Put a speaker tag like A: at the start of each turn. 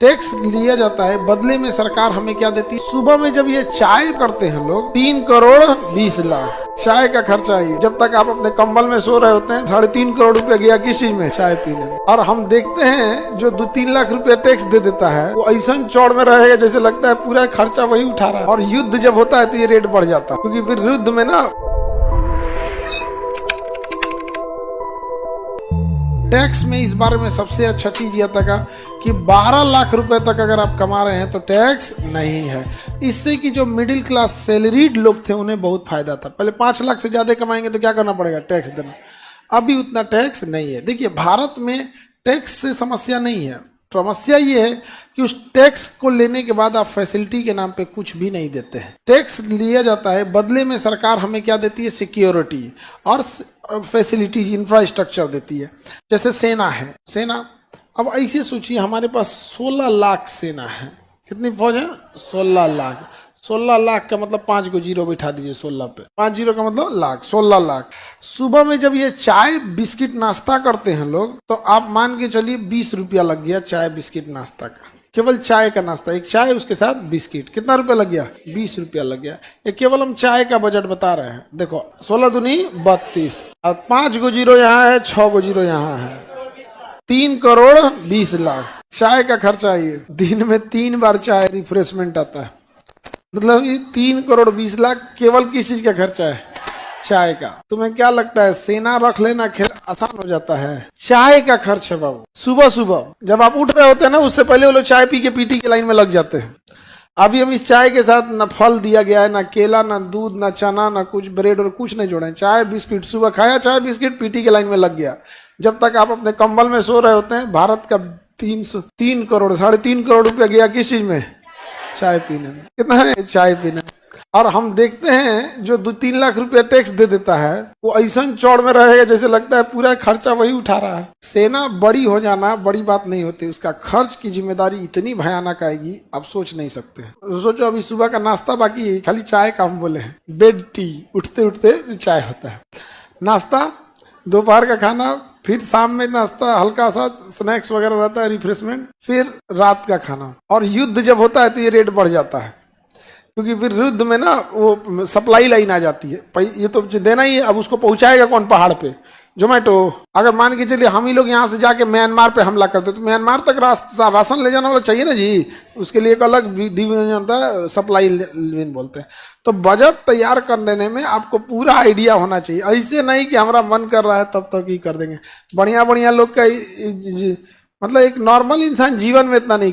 A: Tax लिया जाता है, बदले में सरकार हमें क्या देती है। सुबह में जब ये चाय करते हैं लोग 3 करोड़ 20 लाख चाय का खर्चा है। जब तक आप अपने कंबल में सो रहे होते हैं 3.5 करोड़ रुपया गया किस चीज में, चाय पीने में। और हम देखते हैं जो 2-3 लाख रुपया टैक्स दे देता है वो ऐसा चौड़ में रहेगा जैसे लगता है पूरा खर्चा वही उठा रहा है। और युद्ध जब होता है तो ये रेट बढ़ जाता है, क्योंकि फिर युद्ध में ना टैक्स में इस बारे में सबसे अच्छा चीज यह था कि 12 लाख रुपए तक अगर आप कमा रहे हैं तो टैक्स नहीं है। इससे कि जो मिडिल क्लास सैलरीड लोग थे उन्हें बहुत फायदा था। पहले 5 लाख से ज्यादा कमाएंगे तो क्या करना पड़ेगा, टैक्स देना। अभी उतना टैक्स नहीं है। देखिए भारत में टैक्स से समस्या नहीं है, समस्या ये है कि उस टैक्स को लेने के बाद आप फैसिलिटी के नाम पे कुछ भी नहीं देते हैं। टैक्स लिया जाता है, बदले में सरकार हमें क्या देती है, सिक्योरिटी और फैसिलिटी, इंफ्रास्ट्रक्चर देती है। जैसे सेना है, सेना अब ऐसे सोचिए हमारे पास 16 लाख सेना है। कितनी फौज है, 16 लाख। 16 लाख का मतलब 5 को जीरो बिठा दीजिए 16 पे, 5 जीरो का मतलब लाख, 16 लाख। सुबह में जब ये चाय बिस्किट नाश्ता करते हैं लोग तो आप मान के चलिए 20 रुपया लग गया चाय बिस्किट नाश्ता का। केवल चाय का नाश्ता, एक चाय उसके साथ बिस्किट, कितना रुपया लग गया, 20 रुपया लग गया। ये केवल हम चाय का बजट बता रहे हैं। देखो 16 दूनी 32 और 5 को जीरो यहाँ है, 6 को जीरो यहाँ है, 3 करोड़ 20 लाख चाय का खर्चा। ये दिन में 3 बार चाय रिफ्रेशमेंट आता है, मतलब ये 3 करोड़ 20 लाख केवल किस चीज का खर्चा है, चाय का। तुम्हें क्या लगता है सेना रख लेना खेल आसान हो जाता है, चाय का खर्च है बाबू। सुबह सुबह जब आप उठ रहे होते हैं ना उससे पहले वो लोग चाय पी के पीटी के लाइन में लग जाते हैं। अभी हम इस चाय के साथ ना फल दिया गया है, ना केला, ना दूध, ना चना, ना कुछ ब्रेड और कुछ नहीं जोड़े, चाय बिस्किट। सुबह खाया चाय बिस्किट, पीटी के लाइन में लग गया। जब तक आप अपने कंबल में सो रहे होते हैं भारत का 3 करोड़ 3.5 करोड़ रुपया गया किस चीज में, चाय पीने में। कितना है, चाय पीने। और हम देखते हैं जो 2-3 लाख रुपया टैक्स दे देता है वो ऐसा चौड़ में रहेगा जैसे लगता है पूरा खर्चा वही उठा रहा है। सेना बड़ी हो जाना बड़ी बात नहीं होती, उसका खर्च की जिम्मेदारी इतनी भयानक आएगी आप सोच नहीं सकते। सोचो अभी सुबह का नाश्ता बाकी है, खाली चाय का हम बोले हैं, बेड टी, उठते उठते चाय होता है, नाश्ता, दोपहर का खाना, फिर शाम में नाश्ता, हल्का सा स्नैक्स वगैरह रहता है रिफ्रेशमेंट, फिर रात का खाना। और युद्ध जब होता है तो ये रेट बढ़ जाता है, क्योंकि फिर युद्ध में ना वो सप्लाई लाइन आ जाती है, ये तो देना ही है। अब उसको पहुंचाएगा कौन, पहाड़ पे जोमेटो। अगर मान के चलिए हम ही लोग यहाँ से जाके म्यांमार पे हमला करते तो म्यांमार तक राशन ले जाने वाला चाहिए ना जी, उसके लिए एक अलग डिवीजन होता है, सप्लाई लेन बोलते हैं। तो बजट तैयार कर देने में आपको पूरा आइडिया होना चाहिए, ऐसे नहीं कि हमारा मन कर रहा है तब तक ही कर देंगे। बढ़िया बढ़िया लोग का मतलब एक नॉर्मल इंसान जीवन में इतना नहीं